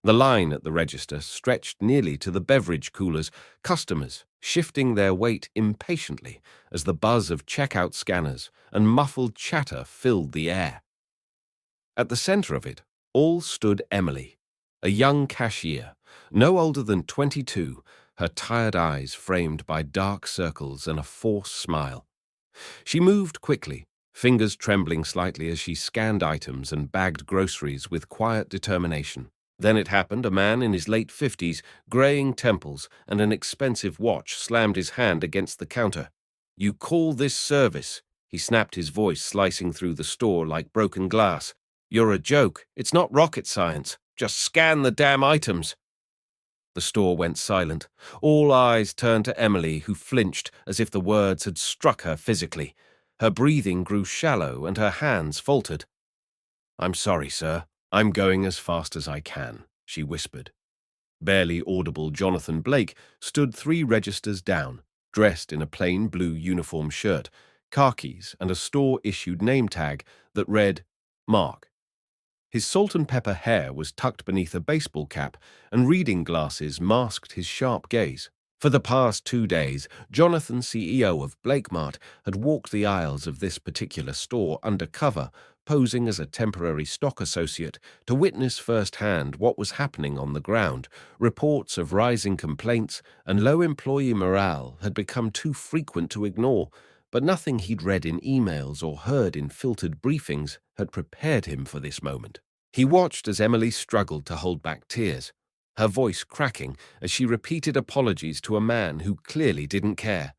The line at the register stretched nearly to the beverage coolers, customers shifting their weight impatiently as the buzz of checkout scanners and muffled chatter filled the air. At the center of it all stood Emily, a young cashier, no older than 22, her tired eyes framed by dark circles and a forced smile. She moved quickly, fingers trembling slightly as she scanned items and bagged groceries with quiet determination. Then it happened. A man in his late 50s, graying temples and an expensive watch, slammed his hand against the counter. "You call this service?" He snapped, his voice slicing through the store like broken glass. "You're a joke. It's not rocket science. Just scan the damn items." The store went silent. All eyes turned to Emily, who flinched as if the words had struck her physically. Her breathing grew shallow and her hands faltered. "I'm sorry, sir. I'm going as fast as I can," she whispered. Barely audible Jonathan Blake stood 3 registers down, dressed in a plain blue uniform shirt, khakis, and a store-issued name tag that read, "Mark." His salt-and-pepper hair was tucked beneath a baseball cap, and reading glasses masked his sharp gaze. For the past 2 days, Jonathan, CEO of BlakeMart, had walked the aisles of this particular store undercover, posing as a temporary stock associate, to witness firsthand what was happening on the ground. Reports of rising complaints and low employee morale had become too frequent to ignore, but nothing he'd read in emails or heard in filtered briefings had prepared him for this moment. He watched as Emily struggled to hold back tears, her voice cracking as she repeated apologies to a man who clearly didn't care.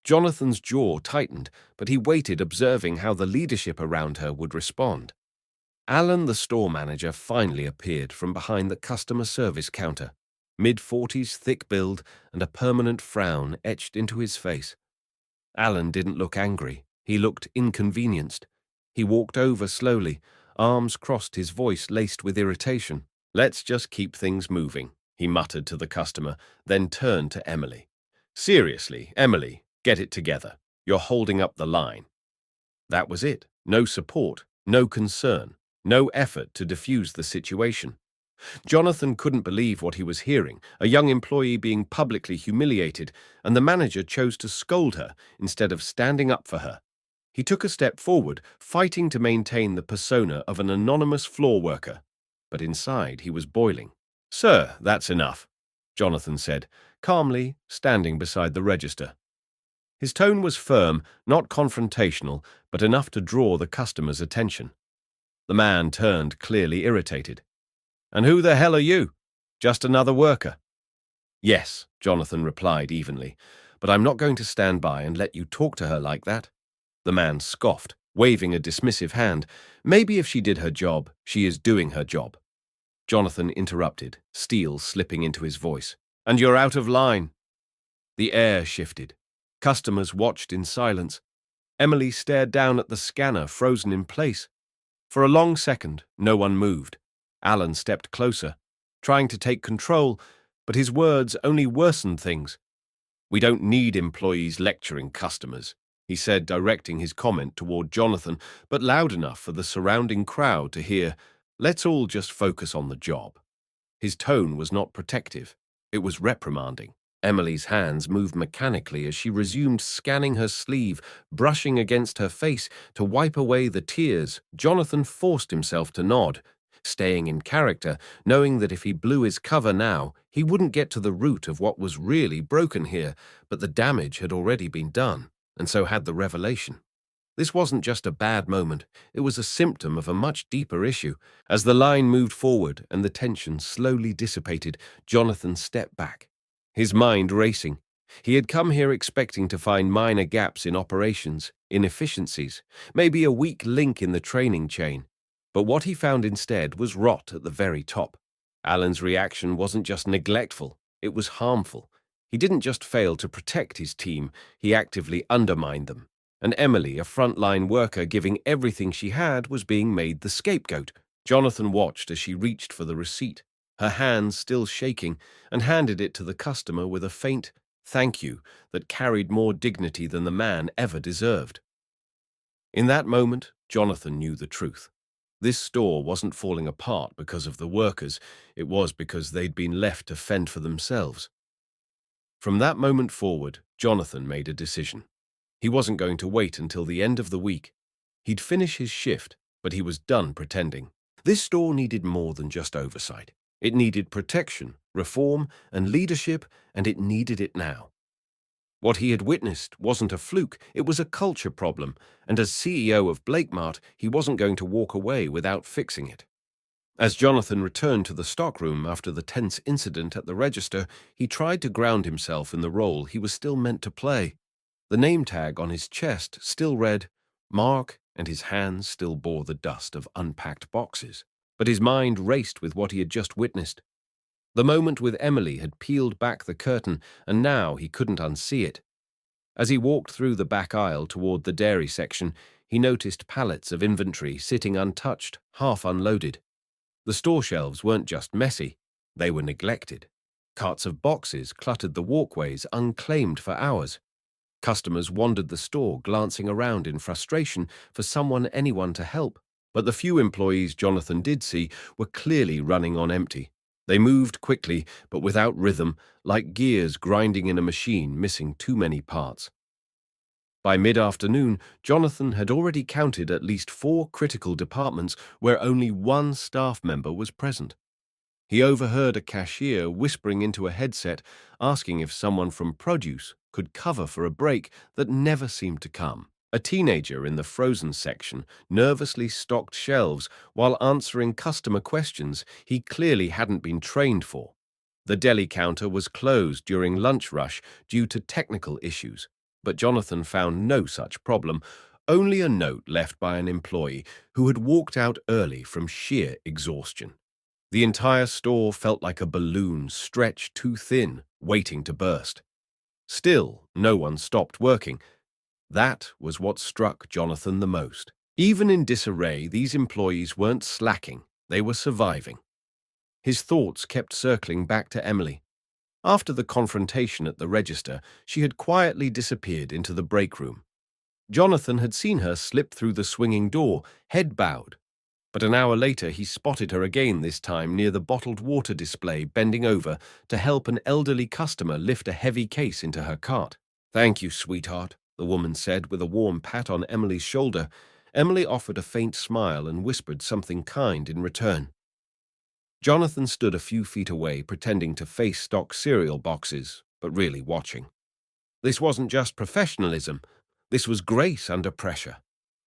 Jonathan's jaw tightened, but he waited, observing how the leadership around her would respond. Alan, the store manager, finally appeared from behind the customer service counter, mid-40s, thick build, and a permanent frown etched into his face. Alan didn't look angry. He looked inconvenienced. He walked over slowly, arms crossed, his voice laced with irritation. "Let's just keep things moving," he muttered to the customer, then turned to Emily. "Seriously, Emily, get it together. You're holding up the line." That was it. No support, no concern, no effort to defuse the situation. Jonathan couldn't believe what he was hearing, a young employee being publicly humiliated, and the manager chose to scold her instead of standing up for her. He took a step forward, fighting to maintain the persona of an anonymous floor worker, but inside he was boiling. "Sir, that's enough," Jonathan said, calmly, standing beside the register. His tone was firm, not confrontational, but enough to draw the customer's attention. The man turned, clearly irritated. "And who the hell are you? Just another worker?" "Yes," Jonathan replied evenly, "but I'm not going to stand by and let you talk to her like that." The man scoffed, waving a dismissive hand. "Maybe if she did her job, she is doing her job." Jonathan interrupted, steel slipping into his voice. "And you're out of line." The air shifted. Customers watched in silence. Emily stared down at the scanner, frozen in place. For a long second, no one moved. Alan stepped closer, trying to take control, but his words only worsened things. "We don't need employees lecturing customers," he said, directing his comment toward Jonathan, but loud enough for the surrounding crowd to hear. "Let's all just focus on the job." His tone was not protective. It was reprimanding. Emily's hands moved mechanically as she resumed scanning her sleeve, brushing against her face to wipe away the tears. Jonathan forced himself to nod, staying in character, knowing that if he blew his cover now, he wouldn't get to the root of what was really broken here, but the damage had already been done, and so had the revelation. This wasn't just a bad moment, it was a symptom of a much deeper issue. As the line moved forward and the tension slowly dissipated, Jonathan stepped back, his mind racing. He had come here expecting to find minor gaps in operations, inefficiencies, maybe a weak link in the training chain. But what he found instead was rot at the very top. Alan's reaction wasn't just neglectful, it was harmful. He didn't just fail to protect his team, he actively undermined them. And Emily, a frontline worker giving everything she had, was being made the scapegoat. Jonathan watched as she reached for the receipt, her hands still shaking, and handed it to the customer with a faint "thank you" that carried more dignity than the man ever deserved. In that moment, Jonathan knew the truth. This store wasn't falling apart because of the workers, it was because they'd been left to fend for themselves. From that moment forward, Jonathan made a decision. He wasn't going to wait until the end of the week. He'd finish his shift, but he was done pretending. This store needed more than just oversight. It needed protection, reform, and leadership, and it needed it now. What he had witnessed wasn't a fluke, it was a culture problem, and as CEO of BlakeMart, he wasn't going to walk away without fixing it. As Jonathan returned to the stockroom after the tense incident at the register, he tried to ground himself in the role he was still meant to play. The name tag on his chest still read Mark, and his hands still bore the dust of unpacked boxes. But his mind raced with what he had just witnessed. The moment with Emily had peeled back the curtain, and now he couldn't unsee it. As he walked through the back aisle toward the dairy section, he noticed pallets of inventory sitting untouched, half unloaded. The store shelves weren't just messy, they were neglected. Carts of boxes cluttered the walkways, unclaimed for hours. Customers wandered the store, glancing around in frustration for anyone to help. But the few employees Jonathan did see were clearly running on empty. They moved quickly, but without rhythm, like gears grinding in a machine missing too many parts. By mid-afternoon, Jonathan had already counted at least 4 critical departments where only one staff member was present. He overheard a cashier whispering into a headset, asking if someone from produce could cover for a break that never seemed to come. A teenager in the frozen section nervously stocked shelves while answering customer questions he clearly hadn't been trained for. The deli counter was closed during lunch rush due to technical issues, but Jonathan found no such problem, only a note left by an employee who had walked out early from sheer exhaustion. The entire store felt like a balloon stretched too thin, waiting to burst. Still, no one stopped working. That was what struck Jonathan the most. Even in disarray, these employees weren't slacking, they were surviving. His thoughts kept circling back to Emily. After the confrontation at the register, she had quietly disappeared into the break room. Jonathan had seen her slip through the swinging door, head bowed. But an hour later he spotted her again, this time near the bottled water display, bending over to help an elderly customer lift a heavy case into her cart. "Thank you, sweetheart," the woman said with a warm pat on Emily's shoulder. Emily offered a faint smile and whispered something kind in return. Jonathan stood a few feet away, pretending to face stock cereal boxes, but really watching. This wasn't just professionalism. This was grace under pressure.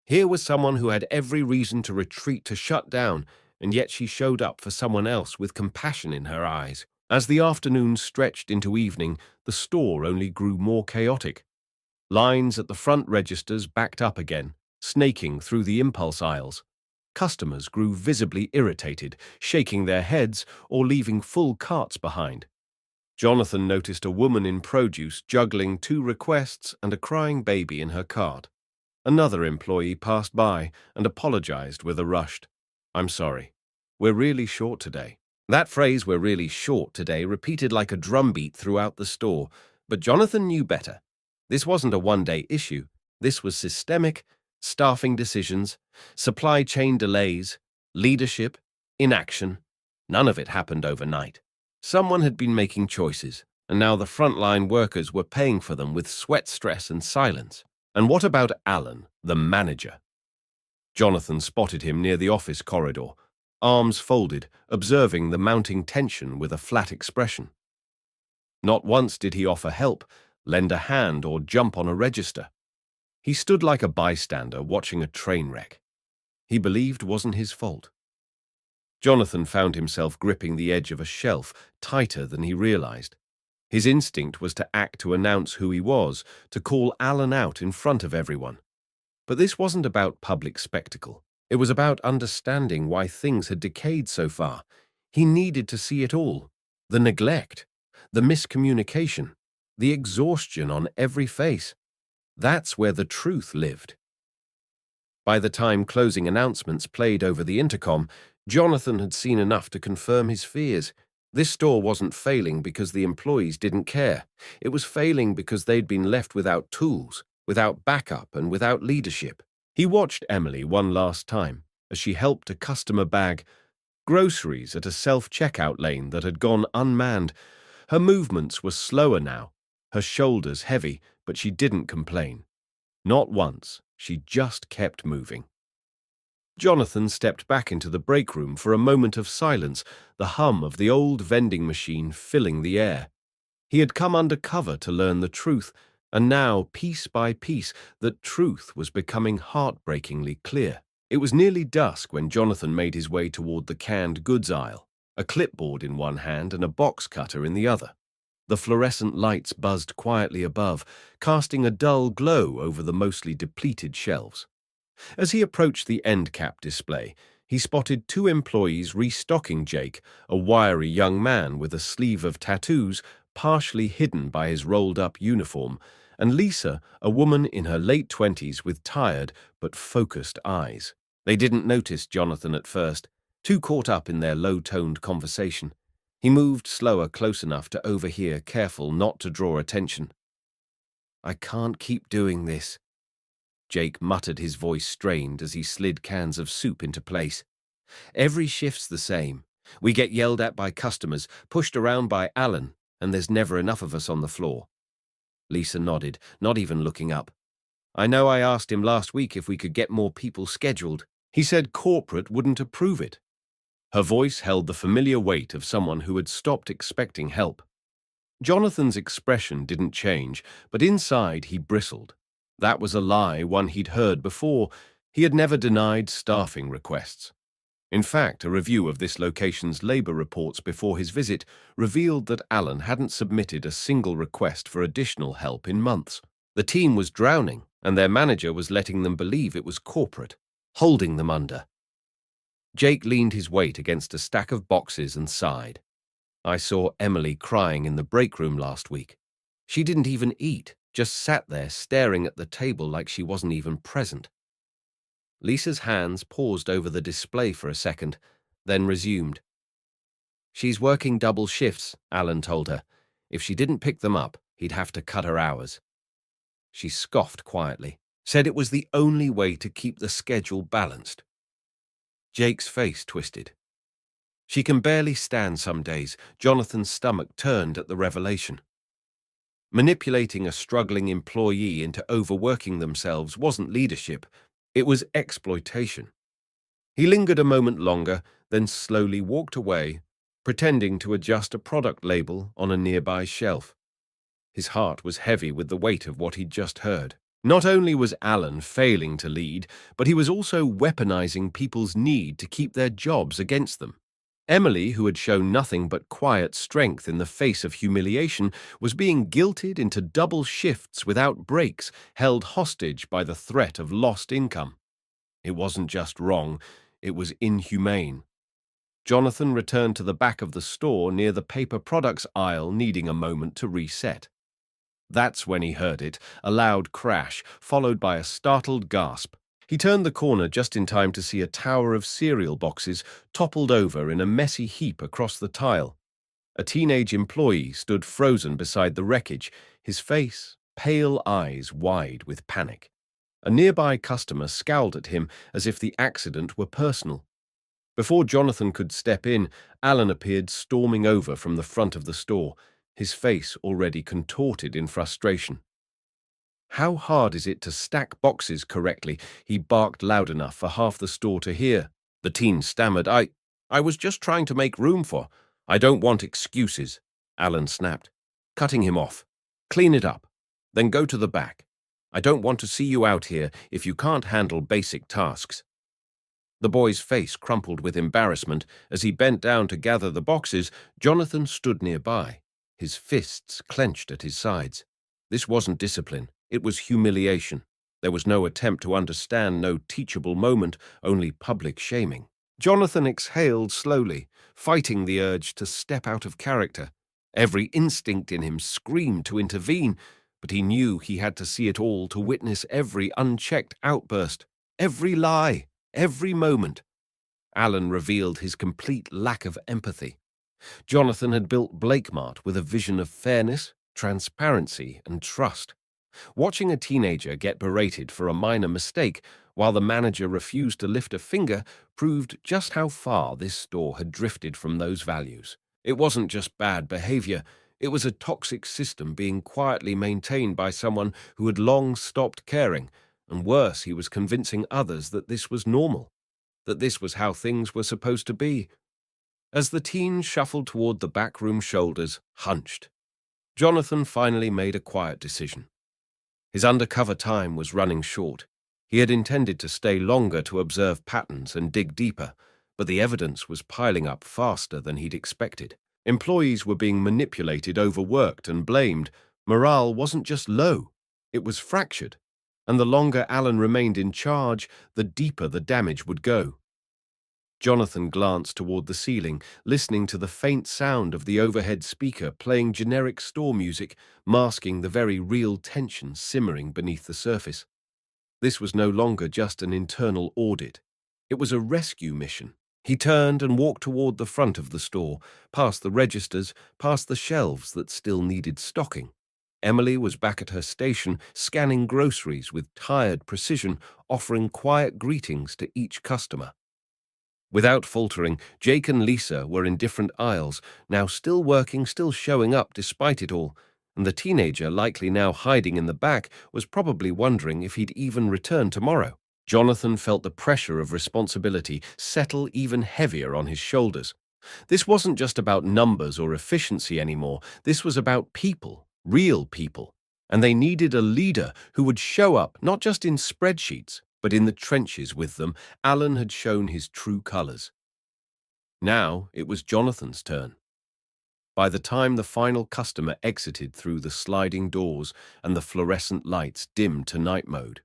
Here was someone who had every reason to retreat, to shut down, and yet she showed up for someone else with compassion in her eyes. As the afternoon stretched into evening, the store only grew more chaotic. Lines at the front registers backed up again, snaking through the impulse aisles. Customers grew visibly irritated, shaking their heads or leaving full carts behind. Jonathan noticed a woman in produce juggling 2 requests and a crying baby in her cart. Another employee passed by and apologized with a rushed, "I'm sorry. We're really short today." That phrase, "we're really short today," repeated like a drumbeat throughout the store, but Jonathan knew better. This wasn't a one-day issue. This was systemic, staffing decisions, supply chain delays, leadership, inaction. None of it happened overnight. Someone had been making choices, and now the frontline workers were paying for them with sweat, stress, and silence. And what about Alan, the manager? Jonathan spotted him near the office corridor, arms folded, observing the mounting tension with a flat expression. Not once did he offer help, lend a hand, or jump on a register. He stood like a bystander watching a train wreck. He believed wasn't his fault. Jonathan found himself gripping the edge of a shelf tighter than he realized. His instinct was to act to announce who he was, to call Alan out in front of everyone. But this wasn't about public spectacle. It was about understanding why things had decayed so far. He needed to see it all. The neglect, the miscommunication, the exhaustion on every face. That's where the truth lived. By the time closing announcements played over the intercom, Jonathan had seen enough to confirm his fears. This store wasn't failing because the employees didn't care. It was failing because they'd been left without tools, without backup, and without leadership. He watched Emily one last time. as she helped a customer bag groceries at a self-checkout lane that had gone unmanned. Her movements were slower now, her shoulders heavy, but she didn't complain. Not once. She just kept moving. Jonathan stepped back into the break room for a moment of silence, the hum of the old vending machine filling the air. He had come undercover to learn the truth, and now, piece by piece, that truth was becoming heartbreakingly clear. It was nearly dusk when Jonathan made his way toward the canned goods aisle, a clipboard in one hand and a box cutter in the other. The fluorescent lights buzzed quietly above, casting a dull glow over the mostly depleted shelves. As he approached the end cap display, he spotted two employees restocking Jake, a wiry young man with a sleeve of tattoos partially hidden by his rolled-up uniform, and Lisa, a woman in her late 20s with tired but focused eyes. They didn't notice Jonathan at first, too caught up in their low-toned conversation. He moved slower, close enough to overhear, careful not to draw attention. "I can't keep doing this," Jake muttered, his voice strained as he slid cans of soup into place. "Every shift's the same. We get yelled at by customers, pushed around by Alan, and there's never enough of us on the floor." Lisa nodded, not even looking up. "I know I asked him last week if we could get more people scheduled. He said corporate wouldn't approve it." Her voice held the familiar weight of someone who had stopped expecting help. Jonathan's expression didn't change, but inside he bristled. That was a lie, one he'd heard before. He had never denied staffing requests. In fact, a review of this location's labor reports before his visit revealed that Alan hadn't submitted a single request for additional help in months. The team was drowning, and their manager was letting them believe it was corporate, holding them under. Jake leaned his weight against a stack of boxes and sighed. "I saw Emily crying in the break room last week. She didn't even eat, just sat there staring at the table like she wasn't even present." Lisa's hands paused over the display for a second, then resumed. "She's working double shifts," Alan told her. "If she didn't pick them up, he'd have to cut her hours." She scoffed quietly, said it was the only way to keep the schedule balanced. Jake's face twisted. "She can barely stand some days." Jonathan's stomach turned at the revelation. Manipulating a struggling employee into overworking themselves wasn't leadership. It was exploitation. He lingered a moment longer, then slowly walked away, pretending to adjust a product label on a nearby shelf. His heart was heavy with the weight of what he'd just heard. Not only was Alan failing to lead, but he was also weaponizing people's need to keep their jobs against them. Emily, who had shown nothing but quiet strength in the face of humiliation, was being guilted into double shifts without breaks, held hostage by the threat of lost income. It wasn't just wrong, it was inhumane. Jonathan returned to the back of the store near the paper products aisle, needing a moment to reset. That's when he heard it, a loud crash, followed by a startled gasp. He turned the corner just in time to see a tower of cereal boxes toppled over in a messy heap across the tile. A teenage employee stood frozen beside the wreckage, his face, pale eyes wide with panic. A nearby customer scowled at him as if the accident were personal. Before Jonathan could step in, Alan appeared storming over from the front of the store, his face already contorted in frustration. "How hard is it to stack boxes correctly?" he barked loud enough for half the store to hear. The teen stammered, I was just trying to make room for. I don't want excuses," Alan snapped, cutting him off. "Clean it up, then go to the back. I don't want to see you out here if you can't handle basic tasks." The boy's face crumpled with embarrassment. As he bent down to gather the boxes, Jonathan stood nearby, his fists clenched at his sides. This wasn't discipline. It was humiliation. There was no attempt to understand, no teachable moment, only public shaming. Jonathan exhaled slowly, fighting the urge to step out of character. Every instinct in him screamed to intervene, but he knew he had to see it all to witness every unchecked outburst, every lie, every moment. Alan revealed his complete lack of empathy. Jonathan had built BlakeMart with a vision of fairness, transparency, and trust. Watching a teenager get berated for a minor mistake while the manager refused to lift a finger, proved just how far this store had drifted from those values. It wasn't just bad behavior, it was a toxic system being quietly maintained by someone who had long stopped caring, and worse, he was convincing others that this was normal, that this was how things were supposed to be. As the teen shuffled toward the backroom shoulders, hunched, Jonathan finally made a quiet decision. His undercover time was running short. He had intended to stay longer to observe patterns and dig deeper, but the evidence was piling up faster than he'd expected. Employees were being manipulated, overworked, and blamed. Morale wasn't just low, it was fractured. And the longer Alan remained in charge, the deeper the damage would go. Jonathan glanced toward the ceiling, listening to the faint sound of the overhead speaker playing generic store music, masking the very real tension simmering beneath the surface. This was no longer just an internal audit. It was a rescue mission. He turned and walked toward the front of the store, past the registers, past the shelves that still needed stocking. Emily was back at her station, scanning groceries with tired precision, offering quiet greetings to each customer. Without faltering, Jake and Lisa were in different aisles, now still working, still showing up despite it all, and the teenager, likely now hiding in the back, was probably wondering if he'd even return tomorrow. Jonathan felt the pressure of responsibility settle even heavier on his shoulders. This wasn't just about numbers or efficiency anymore, this was about people, real people, and they needed a leader who would show up not just in spreadsheets, but in the trenches with them. Alan had shown his true colors. Now it was Jonathan's turn. By the time the final customer exited through the sliding doors and the fluorescent lights dimmed to night mode,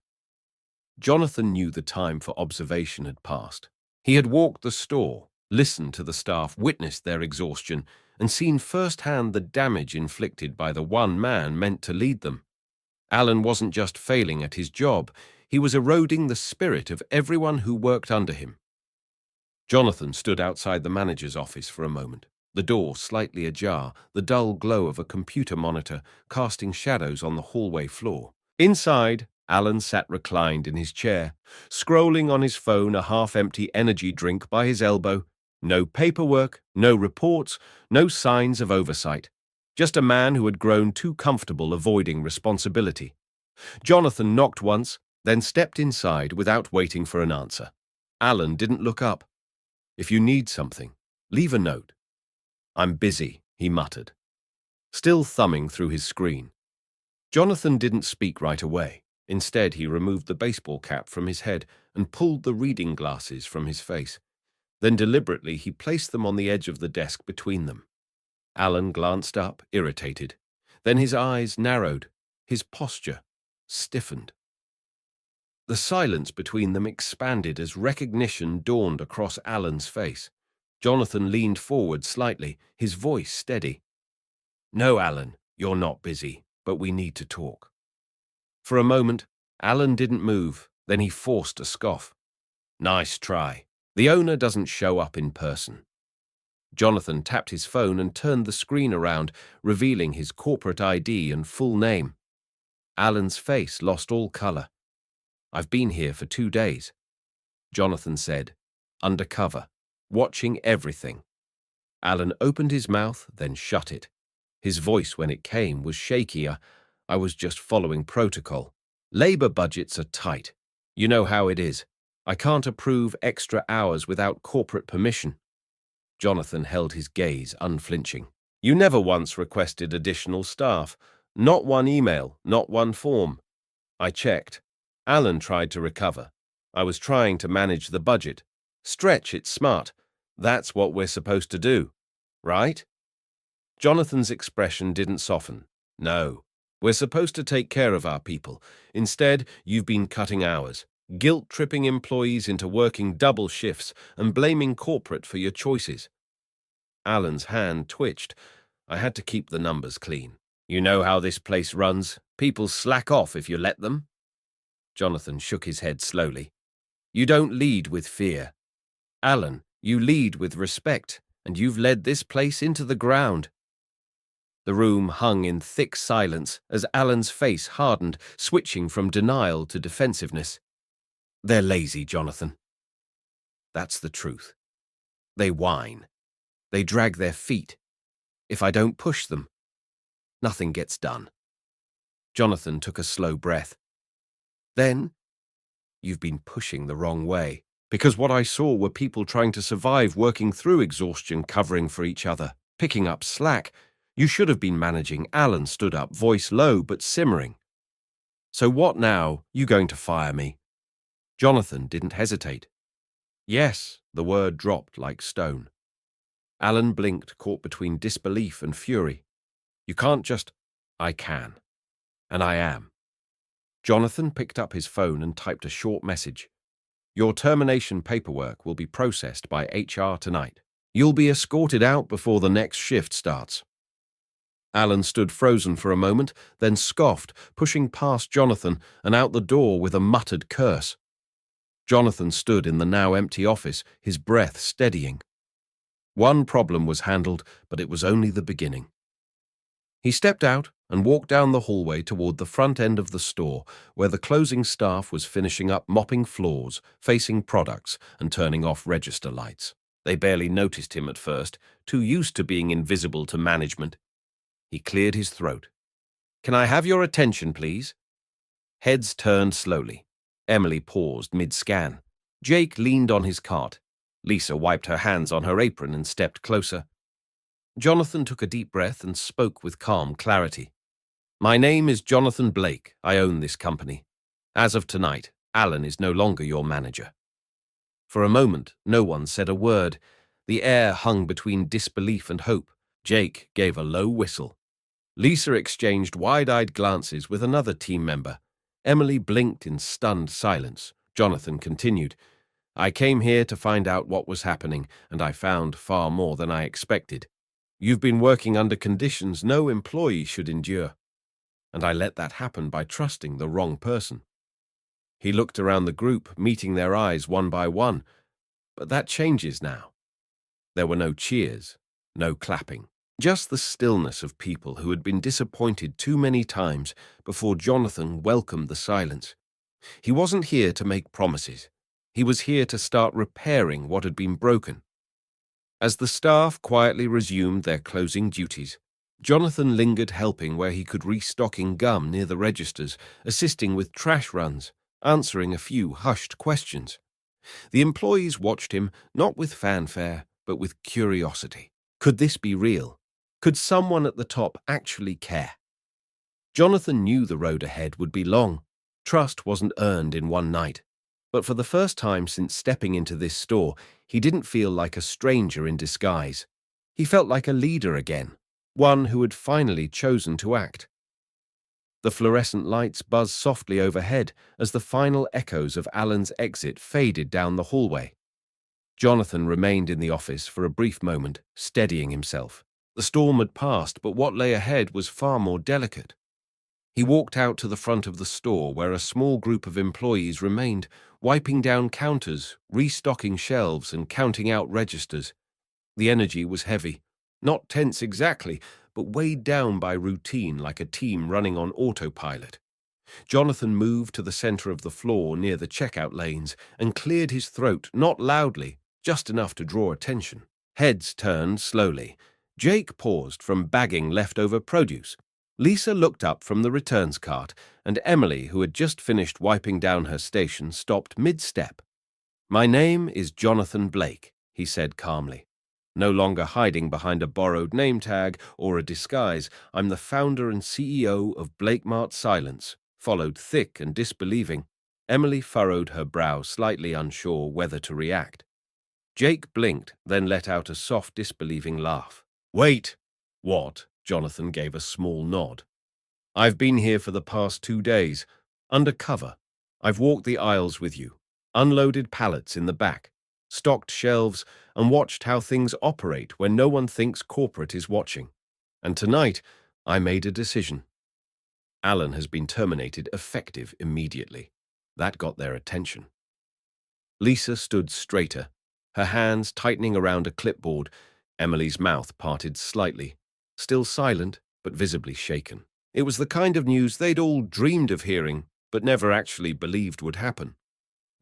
Jonathan knew the time for observation had passed. He had walked the store, listened to the staff, witnessed their exhaustion, and seen firsthand the damage inflicted by the one man meant to lead them. Alan wasn't just failing at his job, he was eroding the spirit of everyone who worked under him. Jonathan stood outside the manager's office for a moment, the door slightly ajar, the dull glow of a computer monitor casting shadows on the hallway floor. Inside, Alan sat reclined in his chair, scrolling on his phone, a half-empty energy drink by his elbow. No paperwork, no reports, no signs of oversight. Just a man who had grown too comfortable avoiding responsibility. Jonathan knocked once, then stepped inside without waiting for an answer. Alan didn't look up. "If you need something, leave a note." "I'm busy," he muttered, still thumbing through his screen. Jonathan didn't speak right away. Instead, he removed the baseball cap from his head and pulled the reading glasses from his face. Then deliberately, he placed them on the edge of the desk between them. Alan glanced up, irritated. Then his eyes narrowed, his posture stiffened. The silence between them expanded as recognition dawned across Alan's face. Jonathan leaned forward slightly, his voice steady. "No, Alan, you're not busy, but we need to talk." For a moment, Alan didn't move, then he forced a scoff. "Nice try. The owner doesn't show up in person." Jonathan tapped his phone and turned the screen around, revealing his corporate ID and full name. Alan's face lost all color. "I've been here for 2 days," Jonathan said, undercover, watching everything. Alan opened his mouth, then shut it. His voice, when it came, was shaky. I was just following protocol. Labor budgets are tight. You know how it is. I can't approve extra hours without corporate permission." Jonathan held his gaze, unflinching. "You never once requested additional staff. Not one email, not one form." I checked. Alan tried to recover. "I was trying to manage the budget. Stretch it smart. That's what we're supposed to do, right?" Jonathan's expression didn't soften. "No. We're supposed to take care of our people. Instead, you've been cutting hours, guilt-tripping employees into working double shifts and blaming corporate for your choices." Alan's hand twitched. "I had to keep the numbers clean. You know how this place runs. People slack off if you let them." Jonathan shook his head slowly. "You don't lead with fear. Alan, you lead with respect, and you've led this place into the ground." The room hung in thick silence as Alan's face hardened, switching from denial to defensiveness. They're lazy, Jonathan. That's the truth. They whine. They drag their feet. If I don't push them, nothing gets done. Jonathan took a slow breath. Then, you've been pushing the wrong way. Because what I saw were people trying to survive, working through exhaustion, covering for each other, picking up slack. You should have been managing. Alan stood up, voice low but simmering. So what now? You going to fire me? Jonathan didn't hesitate. Yes, the word dropped like stone. Alan blinked, caught between disbelief and fury. You can't just... I can. And I am. Jonathan picked up his phone and typed a short message. Your termination paperwork will be processed by HR tonight. You'll be escorted out before the next shift starts. Alan stood frozen for a moment, then scoffed, pushing past Jonathan and out the door with a muttered curse. Jonathan stood in the now empty office, his breath steadying. One problem was handled, but it was only the beginning. He stepped out and walked down the hallway toward the front end of the store, where the closing staff was finishing up mopping floors, facing products, and turning off register lights. They barely noticed him at first, too used to being invisible to management. He cleared his throat. Can I have your attention, please? Heads turned slowly. Emily paused mid-scan. Jake leaned on his cart. Lisa wiped her hands on her apron and stepped closer. Jonathan took a deep breath and spoke with calm clarity. My name is Jonathan Blake. I own this company. As of tonight, Alan is no longer your manager. For a moment, no one said a word. The air hung between disbelief and hope. Jake gave a low whistle. Lisa exchanged wide-eyed glances with another team member. Emily blinked in stunned silence. Jonathan continued. I came here to find out what was happening, and I found far more than I expected. You've been working under conditions no employee should endure, and I let that happen by trusting the wrong person. He looked around the group, meeting their eyes one by one, but that changes now. There were no cheers, no clapping, just the stillness of people who had been disappointed too many times before Jonathan welcomed the silence. He wasn't here to make promises. He was here to start repairing what had been broken. As the staff quietly resumed their closing duties, Jonathan lingered, helping where he could, restocking gum near the registers, assisting with trash runs, answering a few hushed questions. The employees watched him, not with fanfare, but with curiosity. Could this be real? Could someone at the top actually care? Jonathan knew the road ahead would be long. Trust wasn't earned in one night. But for the first time since stepping into this store, he didn't feel like a stranger in disguise. He felt like a leader again, one who had finally chosen to act. The fluorescent lights buzzed softly overhead as the final echoes of Alan's exit faded down the hallway. Jonathan remained in the office for a brief moment, steadying himself. The storm had passed, but what lay ahead was far more delicate. He walked out to the front of the store where a small group of employees remained, wiping down counters, restocking shelves, and counting out registers. The energy was heavy, not tense exactly, but weighed down by routine like a team running on autopilot. Jonathan moved to the center of the floor near the checkout lanes and cleared his throat, not loudly, just enough to draw attention. Heads turned slowly. Jake paused from bagging leftover produce. Lisa looked up from the returns cart, and Emily, who had just finished wiping down her station, stopped mid-step. My name is Jonathan Blake, he said calmly. No longer hiding behind a borrowed name tag or a disguise, I'm the founder and CEO of BlakeMart. Silence followed thick and disbelieving. Emily furrowed her brow, slightly unsure whether to react. Jake blinked, then let out a soft, disbelieving laugh. Wait! What? Jonathan gave a small nod. I've been here for the past 2 days, undercover. I've walked the aisles with you, unloaded pallets in the back, stocked shelves, and watched how things operate when no one thinks corporate is watching. And tonight, I made a decision. Alan has been terminated, effective immediately. That got their attention. Lisa stood straighter, her hands tightening around a clipboard. Emily's mouth parted slightly, still silent but visibly shaken. It was the kind of news they'd all dreamed of hearing, but never actually believed would happen.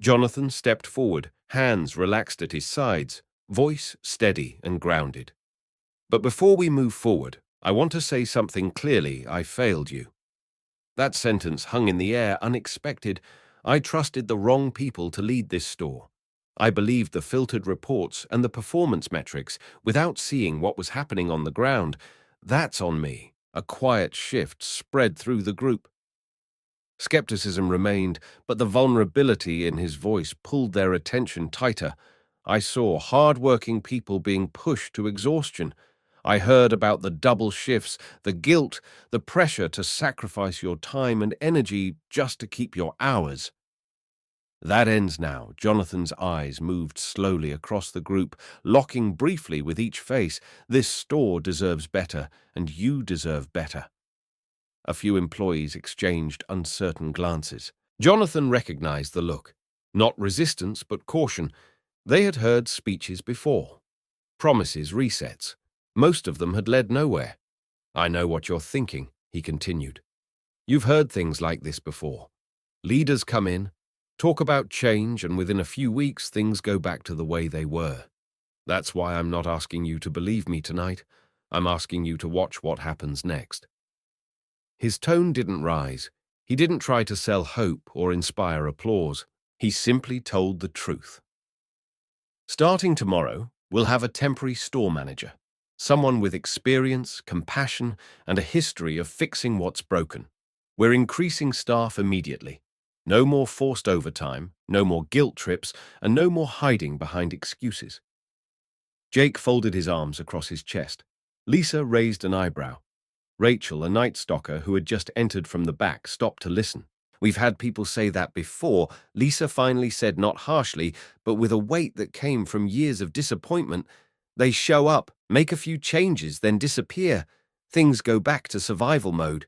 Jonathan stepped forward, hands relaxed at his sides, voice steady and grounded. But before we move forward, I want to say something clearly. I failed you. That sentence hung in the air, unexpected. I trusted the wrong people to lead this store. I believed the filtered reports and the performance metrics without seeing what was happening on the ground. That's on me. A quiet shift spread through the group. Skepticism remained, but the vulnerability in his voice pulled their attention tighter. I saw hard-working people being pushed to exhaustion. I heard about the double shifts, the guilt, the pressure to sacrifice your time and energy just to keep your hours. That ends now. Jonathan's eyes moved slowly across the group, locking briefly with each face. This store deserves better, and you deserve better. A few employees exchanged uncertain glances. Jonathan recognized the look. Not resistance, but caution. They had heard speeches before. Promises, resets. Most of them had led nowhere. I know what you're thinking, he continued. You've heard things like this before. Leaders come in, talk about change, and within a few weeks things go back to the way they were. That's why I'm not asking you to believe me tonight. I'm asking you to watch what happens next. His tone didn't rise. He didn't try to sell hope or inspire applause. He simply told the truth. Starting tomorrow, we'll have a temporary store manager, someone with experience, compassion, and a history of fixing what's broken. We're increasing staff immediately. No more forced overtime, no more guilt trips, and no more hiding behind excuses. Jake folded his arms across his chest. Lisa raised an eyebrow. Rachel, a night stalker who had just entered from the back, stopped to listen. We've had people say that before, Lisa finally said, not harshly, but with a weight that came from years of disappointment. They show up, make a few changes, then disappear. Things go back to survival mode.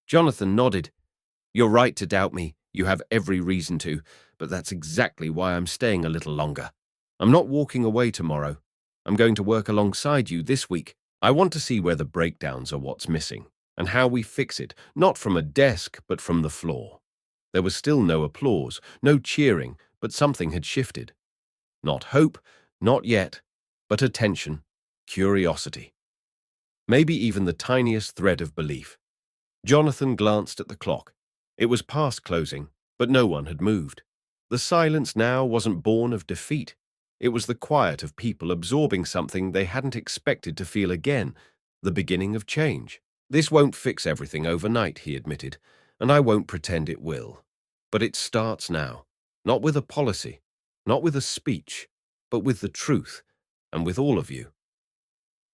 Jonathan nodded. You're right to doubt me. You have every reason to, but that's exactly why I'm staying a little longer. I'm not walking away tomorrow. I'm going to work alongside you this week. I want to see where the breakdowns are, what's missing, and how we fix it, not from a desk, but from the floor. There was still no applause, no cheering, but something had shifted. Not hope, not yet, but attention, curiosity. Maybe even the tiniest thread of belief. Jonathan glanced at the clock. It was past closing, but no one had moved. The silence now wasn't born of defeat. It was the quiet of people absorbing something they hadn't expected to feel again, the beginning of change. This won't fix everything overnight, he admitted, and I won't pretend it will. But it starts now, not with a policy, not with a speech, but with the truth, and with all of you.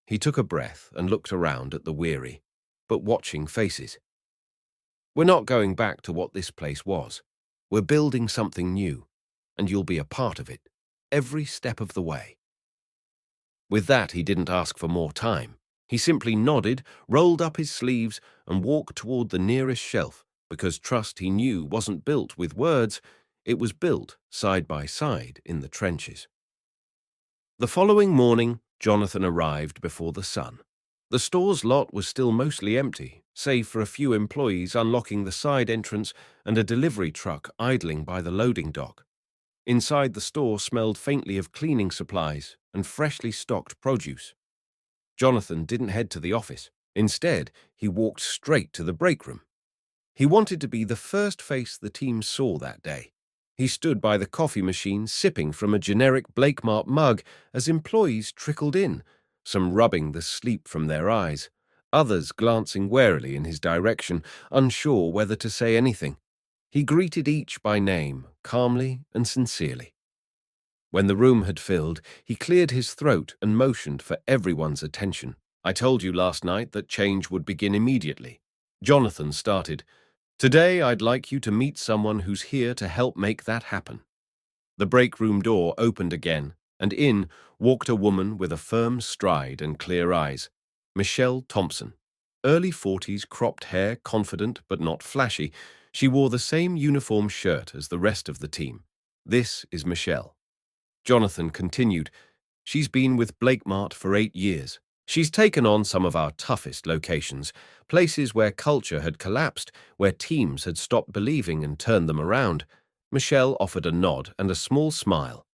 He took a breath and looked around at the weary, but watching faces. We're not going back to what this place was. We're building something new, and you'll be a part of it, every step of the way. With that, he didn't ask for more time. He simply nodded, rolled up his sleeves, and walked toward the nearest shelf, because trust, he knew, wasn't built with words. It was built side by side in the trenches. The following morning, Jonathan arrived before the sun. The store's lot was still mostly empty, save for a few employees unlocking the side entrance and a delivery truck idling by the loading dock. Inside, the store smelled faintly of cleaning supplies and freshly stocked produce. Jonathan didn't head to the office. Instead, he walked straight to the break room. He wanted to be the first face the team saw that day. He stood by the coffee machine, sipping from a generic BlakeMart mug as employees trickled in, some rubbing the sleep from their eyes, others glancing warily in his direction, unsure whether to say anything. He greeted each by name, calmly and sincerely. When the room had filled, he cleared his throat and motioned for everyone's attention. I told you last night that change would begin immediately. Jonathan started. Today, I'd like you to meet someone who's here to help make that happen. The break room door opened again, and in walked a woman with a firm stride and clear eyes, Michelle Thompson. Early 40s, cropped hair, confident but not flashy. She wore the same uniform shirt as the rest of the team. This is Michelle. Jonathan continued. She's been with BlakeMart for 8 years. She's taken on some of our toughest locations, places where culture had collapsed, where teams had stopped believing and turned them around. Michelle offered a nod and a small smile.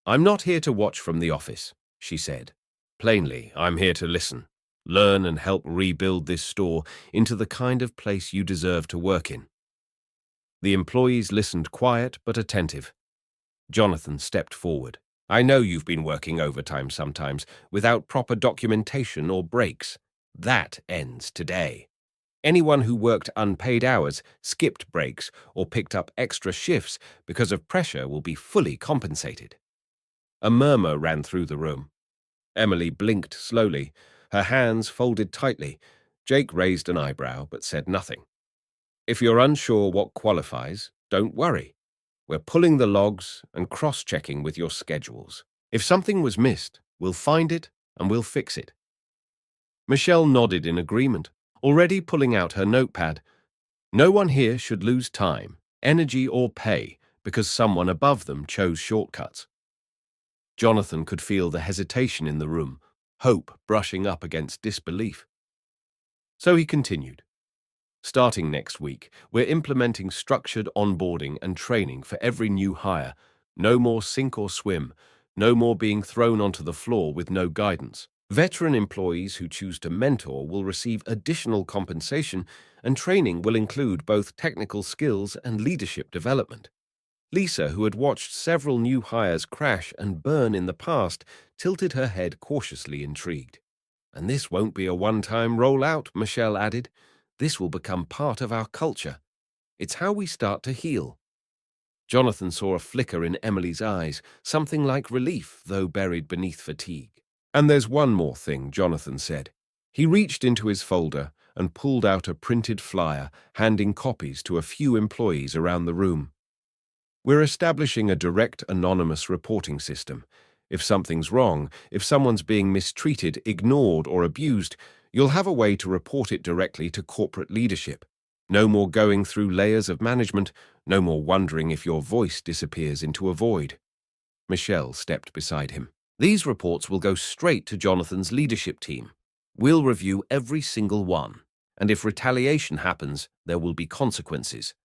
"I'm not here to watch from the office," she said. "Plainly, I'm here to listen, learn and help rebuild this store into the kind of place you deserve to work in." The employees listened, quiet but attentive. Jonathan stepped forward. "I know you've been working overtime sometimes, without proper documentation or breaks. That ends today. Anyone who worked unpaid hours, skipped breaks, or picked up extra shifts because of pressure will be fully compensated." A murmur ran through the room. Emily blinked slowly, her hands folded tightly. Jake raised an eyebrow but said nothing. "If you're unsure what qualifies, don't worry. We're pulling the logs and cross-checking with your schedules. If something was missed, we'll find it and we'll fix it." Michelle nodded in agreement, already pulling out her notepad. No one here should lose time, energy or pay because someone above them chose shortcuts. Jonathan could feel the hesitation in the room, hope brushing up against disbelief. So he continued. "Starting next week, we're implementing structured onboarding and training for every new hire. No more sink or swim, no more being thrown onto the floor with no guidance. Veteran employees who choose to mentor will receive additional compensation, and training will include both technical skills and leadership development." Lisa, who had watched several new hires crash and burn in the past, tilted her head cautiously intrigued. "And this won't be a one-time rollout," Michelle added. "This will become part of our culture. It's how we start to heal." Jonathan saw a flicker in Emily's eyes, something like relief, though buried beneath fatigue. "And there's one more thing," Jonathan said. He reached into his folder and pulled out a printed flyer, handing copies to a few employees around the room. "We're establishing a direct anonymous reporting system. If something's wrong, if someone's being mistreated, ignored, or abused, you'll have a way to report it directly to corporate leadership. No more going through layers of management, no more wondering if your voice disappears into a void." Michelle stepped beside him. "These reports will go straight to Jonathan's leadership team. We'll review every single one, and if retaliation happens, there will be consequences."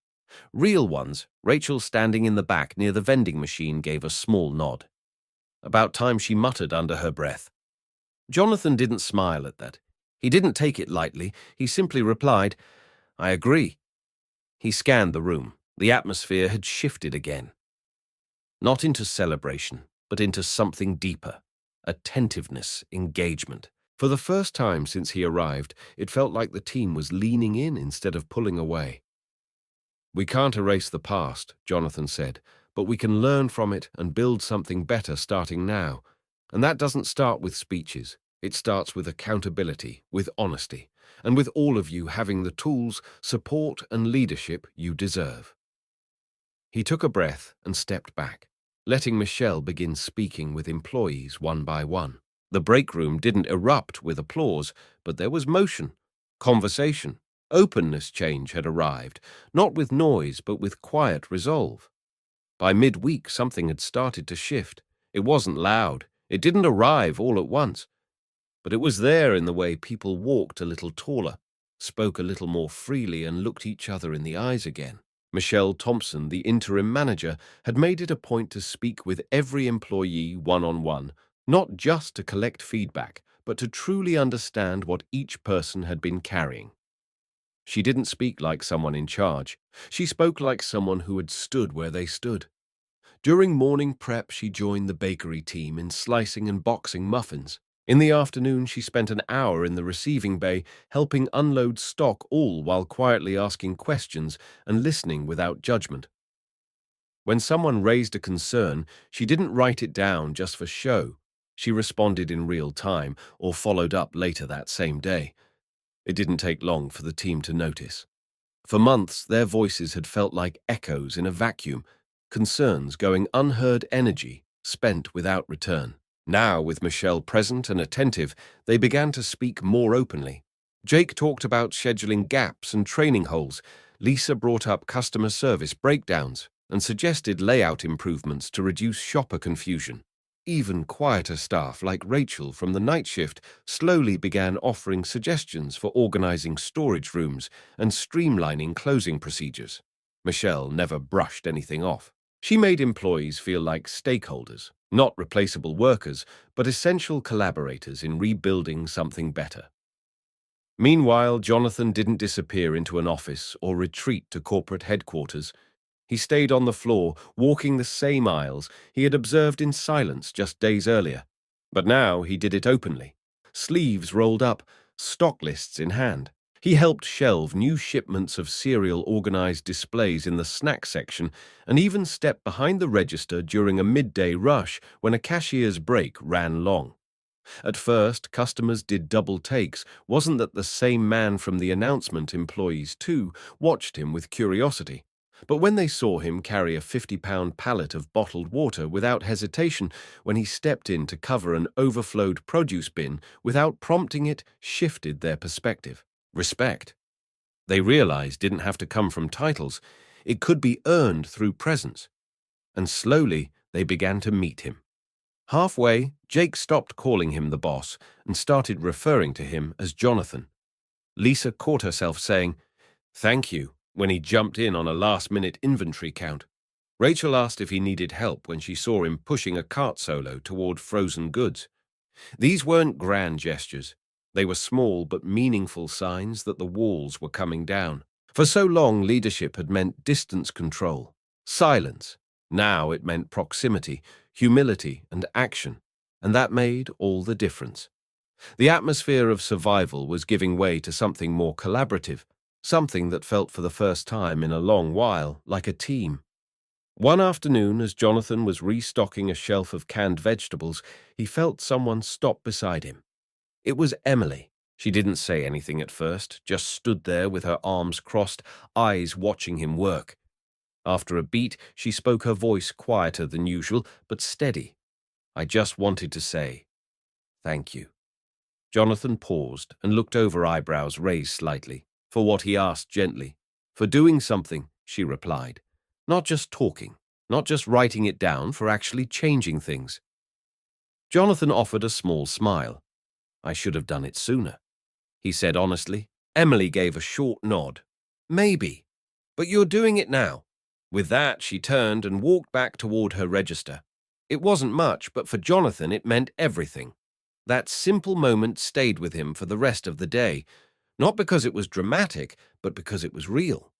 Real ones. Rachel, standing in the back near the vending machine, gave a small nod. About time, she muttered under her breath. Jonathan didn't smile at that. He didn't take it lightly. He simply replied, "I agree." He scanned the room. The atmosphere had shifted again. Not into celebration, but into something deeper. Attentiveness, engagement. For the first time since he arrived, it felt like the team was leaning in instead of pulling away. "We can't erase the past," Jonathan said, "but we can learn from it and build something better starting now. And that doesn't start with speeches. It starts with accountability, with honesty, and with all of you having the tools, support, and leadership you deserve." He took a breath and stepped back, letting Michelle begin speaking with employees one by one. The break room didn't erupt with applause, but there was motion, conversation. Openness. Change had arrived, not with noise, but with quiet resolve. By midweek, something had started to shift. It wasn't loud. It didn't arrive all at once. But it was there in the way people walked a little taller, spoke a little more freely, and looked each other in the eyes again. Michelle Thompson, the interim manager, had made it a point to speak with every employee one-on-one, not just to collect feedback, but to truly understand what each person had been carrying. She didn't speak like someone in charge. She spoke like someone who had stood where they stood. During morning prep, she joined the bakery team in slicing and boxing muffins. In the afternoon, she spent an hour in the receiving bay helping unload stock, all while quietly asking questions and listening without judgment. When someone raised a concern, she didn't write it down just for show. She responded in real time or followed up later that same day. It didn't take long for the team to notice. For months, their voices had felt like echoes in a vacuum, concerns going unheard, energy spent without return. Now, with Michelle present and attentive, they began to speak more openly. Jake talked about scheduling gaps and training holes. Lisa brought up customer service breakdowns and suggested layout improvements to reduce shopper confusion. Even quieter staff like Rachel from the night shift slowly began offering suggestions for organizing storage rooms and streamlining closing procedures. Michelle never brushed anything off. She made employees feel like stakeholders, not replaceable workers, but essential collaborators in rebuilding something better. Meanwhile, Jonathan didn't disappear into an office or retreat to corporate headquarters. He stayed on the floor, walking the same aisles he had observed in silence just days earlier. But now he did it openly, sleeves rolled up, stock lists in hand. He helped shelve new shipments of cereal organized displays in the snack section and even stepped behind the register during a midday rush when a cashier's break ran long. At first, customers did double takes. Wasn't that the same man from the announcement? Employees, too, watched him with curiosity. But when they saw him carry a 50-pound pallet of bottled water without hesitation, when he stepped in to cover an overflowed produce bin without prompting it, shifted their perspective. Respect. They realized didn't have to come from titles. It could be earned through presence. And slowly, they began to meet him. Halfway, Jake stopped calling him the boss and started referring to him as Jonathan. Lisa caught herself saying, "Thank you," when he jumped in on a last-minute inventory count. Rachel asked if he needed help when she saw him pushing a cart solo toward frozen goods. These weren't grand gestures. They were small but meaningful signs that the walls were coming down. For so long, leadership had meant distance control, silence. Now it meant proximity, humility, and action, and that made all the difference. The atmosphere of survival was giving way to something more collaborative, something that felt for the first time in a long while like a team. One afternoon, as Jonathan was restocking a shelf of canned vegetables, he felt someone stop beside him. It was Emily. She didn't say anything at first, just stood there with her arms crossed, eyes watching him work. After a beat, she spoke, her voice quieter than usual, but steady. "I just wanted to say, thank you." Jonathan paused and looked over, eyebrows raised slightly. "For what?" he asked gently. "For doing something," she replied. "Not just talking, not just writing it down, for actually changing things." Jonathan offered a small smile. "I should have done it sooner," he said honestly. Emily gave a short nod. "Maybe, but you're doing it now." With that, she turned and walked back toward her register. It wasn't much, but for Jonathan it meant everything. That simple moment stayed with him for the rest of the day, not because it was dramatic, but because it was real.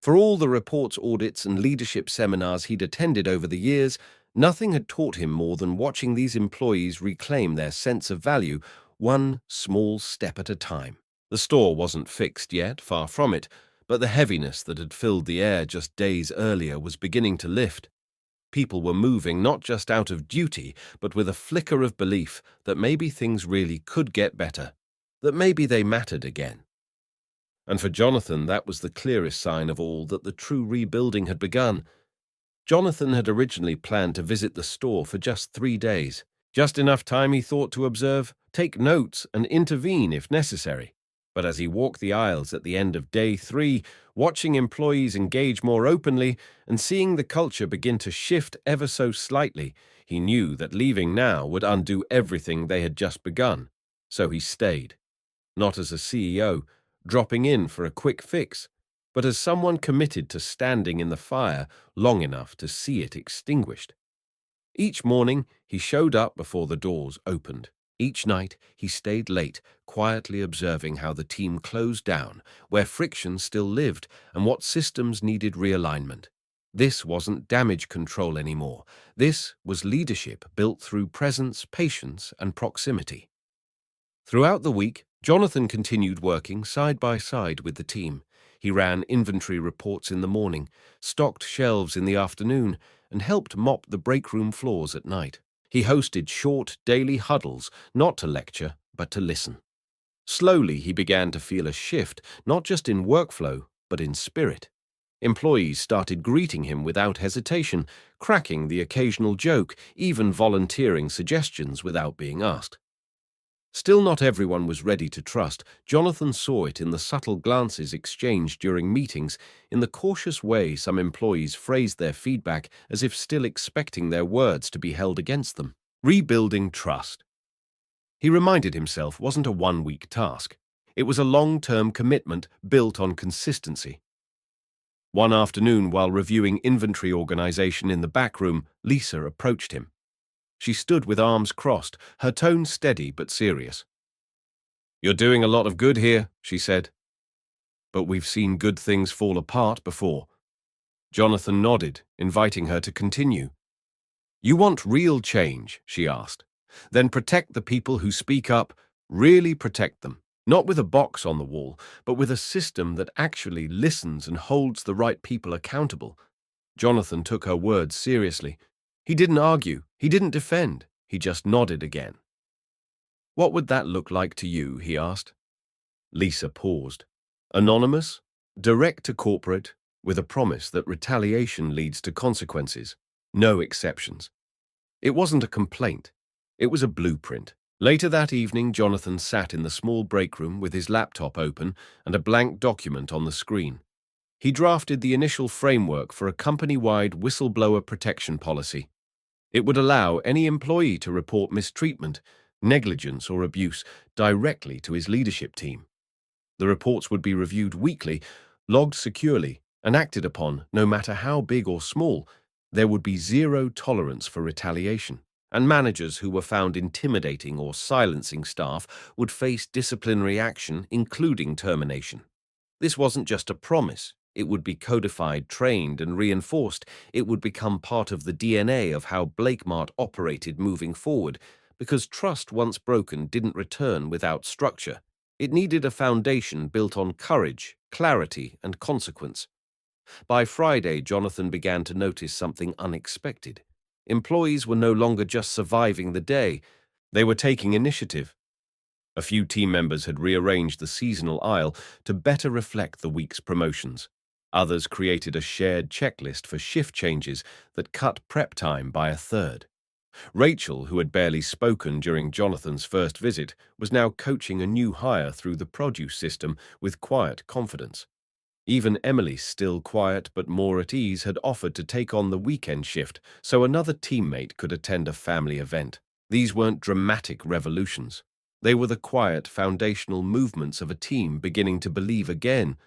For all the reports, audits, and leadership seminars he'd attended over the years, nothing had taught him more than watching these employees reclaim their sense of value, one small step at a time. The store wasn't fixed yet, far from it, but the heaviness that had filled the air just days earlier was beginning to lift. People were moving not just out of duty, but with a flicker of belief that maybe things really could get better, that maybe they mattered again. And for Jonathan, that was the clearest sign of all that the true rebuilding had begun. Jonathan had originally planned to visit the store for just 3 days, just enough time, he thought, to observe, take notes, and intervene if necessary. But as he walked the aisles at the end of day 3, watching employees engage more openly and seeing the culture begin to shift ever so slightly, he knew that leaving now would undo everything they had just begun. So he stayed, not as a CEO, dropping in for a quick fix, but as someone committed to standing in the fire long enough to see it extinguished. Each morning, he showed up before the doors opened. Each night, he stayed late, quietly observing how the team closed down, where friction still lived, and what systems needed realignment. This wasn't damage control anymore. This was leadership built through presence, patience, and proximity. Throughout the week, Jonathan continued working side by side with the team. He ran inventory reports in the morning, stocked shelves in the afternoon, and helped mop the breakroom floors at night. He hosted short, daily huddles, not to lecture, but to listen. Slowly, he began to feel a shift, not just in workflow, but in spirit. Employees started greeting him without hesitation, cracking the occasional joke, even volunteering suggestions without being asked. Still, not everyone was ready to trust. Jonathan saw it in the subtle glances exchanged during meetings, in the cautious way some employees phrased their feedback as if still expecting their words to be held against them. Rebuilding trust. He reminded himself wasn't a one-week task. It was a long-term commitment built on consistency. One afternoon, while reviewing inventory organization in the back room, Lisa approached him. She stood with arms crossed, her tone steady but serious. "You're doing a lot of good here," she said. "But we've seen good things fall apart before." Jonathan nodded, inviting her to continue. "You want real change?" she asked. "Then protect the people who speak up, really protect them. Not with a box on the wall, but with a system that actually listens and holds the right people accountable." Jonathan took her words seriously. He didn't argue, he didn't defend, he just nodded again. "What would that look like to you?" he asked. Lisa paused. "Anonymous, direct to corporate, with a promise that retaliation leads to consequences. No exceptions." It wasn't a complaint. It was a blueprint. Later that evening, Jonathan sat in the small break room with his laptop open and a blank document on the screen. He drafted the initial framework for a company-wide whistleblower protection policy. It would allow any employee to report mistreatment, negligence, or abuse directly to his leadership team. The reports would be reviewed weekly, logged securely, and acted upon, no matter how big or small. There would be zero tolerance for retaliation, and managers who were found intimidating or silencing staff would face disciplinary action, including termination. This wasn't just a promise. It would be codified, trained, and reinforced. It would become part of the DNA of how BlakeMart operated moving forward, because trust once broken didn't return without structure. It needed a foundation built on courage, clarity, and consequence. By Friday, Jonathan began to notice something unexpected. Employees were no longer just surviving the day. They were taking initiative. A few team members had rearranged the seasonal aisle to better reflect the week's promotions. Others created a shared checklist for shift changes that cut prep time by a third. Rachel, who had barely spoken during Jonathan's first visit, was now coaching a new hire through the produce system with quiet confidence. Even Emily, still quiet but more at ease, had offered to take on the weekend shift so another teammate could attend a family event. These weren't dramatic revolutions. They were the quiet, foundational movements of a team beginning to believe again,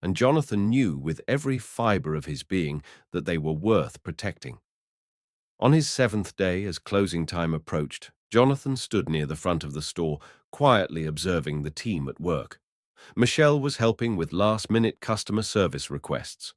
and Jonathan knew with every fiber of his being that they were worth protecting. On his 7th day, as closing time approached, Jonathan stood near the front of the store, quietly observing the team at work. Michelle was helping with last-minute customer service requests.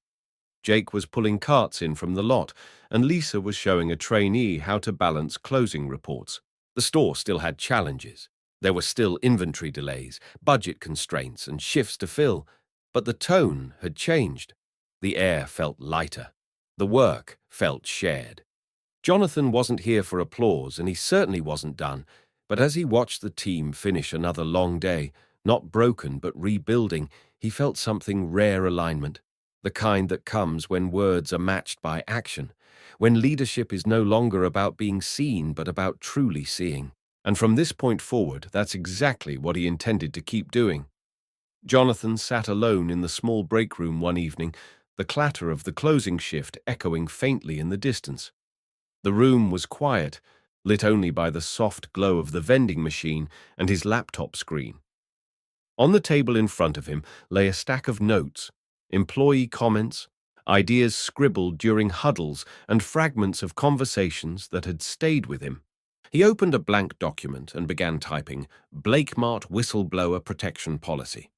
Jake was pulling carts in from the lot, and Lisa was showing a trainee how to balance closing reports. The store still had challenges. There were still inventory delays, budget constraints, and shifts to fill, but the tone had changed. The air felt lighter. The work felt shared. Jonathan wasn't here for applause, and he certainly wasn't done, but as he watched the team finish another long day, not broken but rebuilding, he felt something rare alignment, the kind that comes when words are matched by action, when leadership is no longer about being seen but about truly seeing. And from this point forward, that's exactly what he intended to keep doing. Jonathan sat alone in the small break room one evening, the clatter of the closing shift echoing faintly in the distance. The room was quiet, lit only by the soft glow of the vending machine and his laptop screen. On the table in front of him lay a stack of notes, employee comments, ideas scribbled during huddles, and fragments of conversations that had stayed with him. He opened a blank document and began typing BlakeMart Whistleblower Protection Policy.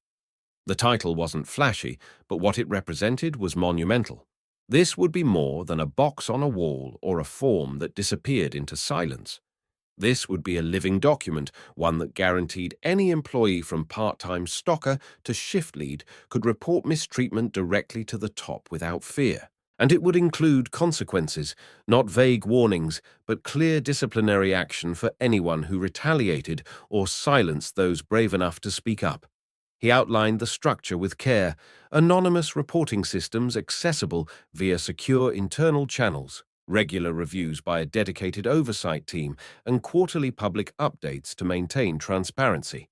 The title wasn't flashy, but what it represented was monumental. This would be more than a box on a wall or a form that disappeared into silence. This would be a living document, one that guaranteed any employee from part-time stocker to shift lead could report mistreatment directly to the top without fear. And it would include consequences, not vague warnings, but clear disciplinary action for anyone who retaliated or silenced those brave enough to speak up. He outlined the structure with care, anonymous reporting systems accessible via secure internal channels, regular reviews by a dedicated oversight team, and quarterly public updates to maintain transparency.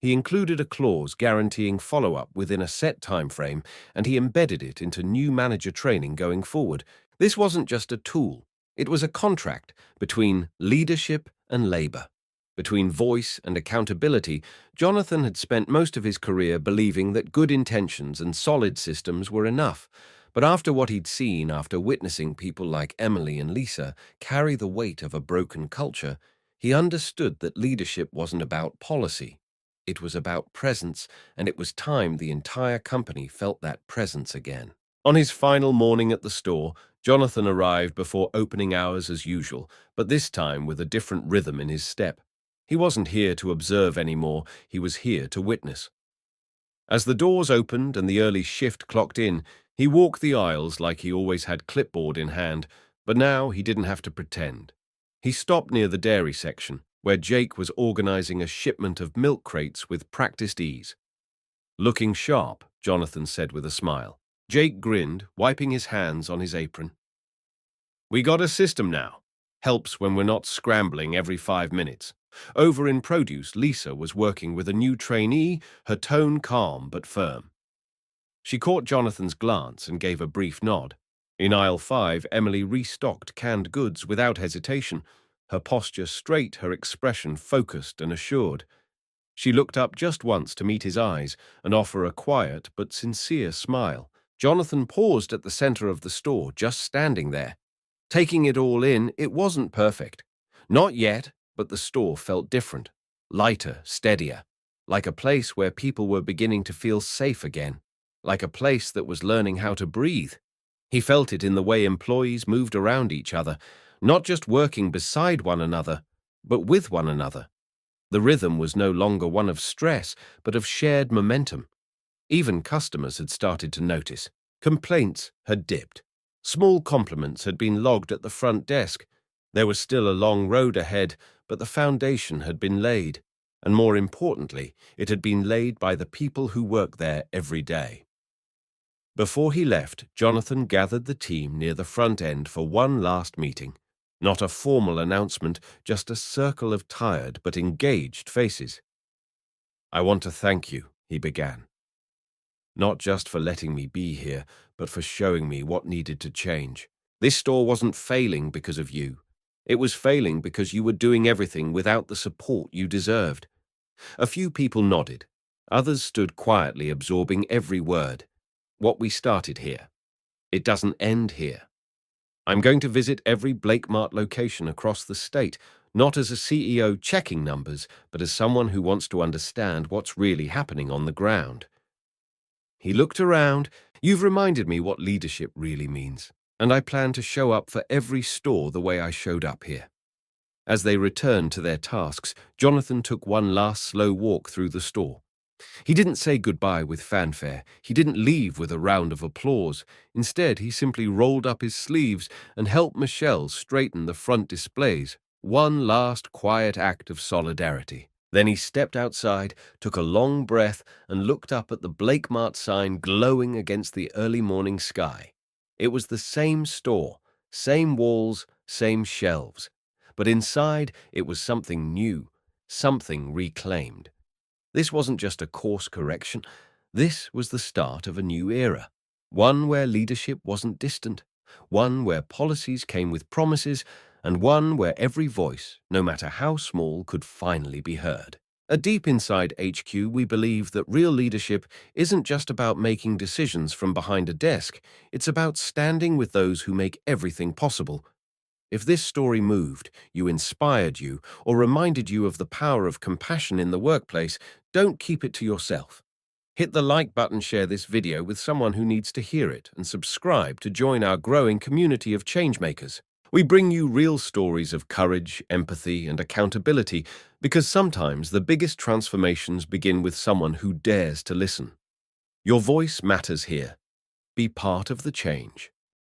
He included a clause guaranteeing follow-up within a set time frame, and he embedded it into new manager training going forward. This wasn't just a tool. It was a contract between leadership and labor. Between voice and accountability. Jonathan had spent most of his career believing that good intentions and solid systems were enough, But after what he'd seen, after witnessing people like Emily and Lisa carry the weight of a broken culture, he understood that leadership wasn't about policy. It was about presence, and it was time the entire company felt that presence again. On his final morning at the store, Jonathan arrived before opening hours as usual, but this time with a different rhythm in his step. He wasn't here to observe anymore, he was here to witness. As the doors opened and the early shift clocked in, he walked the aisles like he always had clipboard in hand, but now he didn't have to pretend. He stopped near the dairy section, where Jake was organizing a shipment of milk crates with practiced ease. "Looking sharp," Jonathan said with a smile. Jake grinned, wiping his hands on his apron. "We got a system now. Helps when we're not scrambling every 5 minutes." Over in produce, Lisa was working with a new trainee, her tone calm but firm. She caught Jonathan's glance and gave a brief nod. In aisle 5, Emily restocked canned goods without hesitation, her posture straight, her expression focused and assured. She looked up just once to meet his eyes and offer a quiet but sincere smile. Jonathan paused at the center of the store, just standing there. Taking it all in, it wasn't perfect. Not yet, but the store felt different. Lighter, steadier. Like a place where people were beginning to feel safe again. Like a place that was learning how to breathe. He felt it in the way employees moved around each other, not just working beside one another, but with one another. The rhythm was no longer one of stress, but of shared momentum. Even customers had started to notice. Complaints had dipped. Small compliments had been logged at the front desk. There was still a long road ahead, but the foundation had been laid. And more importantly, it had been laid by the people who work there every day. Before he left, Jonathan gathered the team near the front end for one last meeting. Not a formal announcement, just a circle of tired but engaged faces. "I want to thank you," he began. "Not just for letting me be here, but for showing me what needed to change. This store wasn't failing because of you. It was failing because you were doing everything without the support you deserved." A few people nodded. Others stood quietly, absorbing every word. "What we started here. It doesn't end here. I'm going to visit every BlakeMart location across the state, not as a CEO checking numbers, but as someone who wants to understand what's really happening on the ground." He looked around. "You've reminded me what leadership really means, and I plan to show up for every store the way I showed up here." As they returned to their tasks, Jonathan took one last slow walk through the store. He didn't say goodbye with fanfare. He didn't leave with a round of applause. Instead, he simply rolled up his sleeves and helped Michelle straighten the front displays. One last quiet act of solidarity. Then he stepped outside, took a long breath, and looked up at the BlakeMart sign glowing against the early morning sky. It was the same store, same walls, same shelves. But inside, it was something new, something reclaimed. This wasn't just a course correction. This was the start of a new era. One where leadership wasn't distant. One where policies came with promises, and one where every voice, no matter how small, could finally be heard. Deep inside HQ, we believe that real leadership isn't just about making decisions from behind a desk. It's about standing with those who make everything possible. If this story moved you, inspired you, or reminded you of the power of compassion in the workplace, don't keep it to yourself. Hit the like button, share this video with someone who needs to hear it, and subscribe to join our growing community of changemakers. We bring you real stories of courage, empathy, and accountability, because sometimes the biggest transformations begin with someone who dares to listen. Your voice matters here. Be part of the change.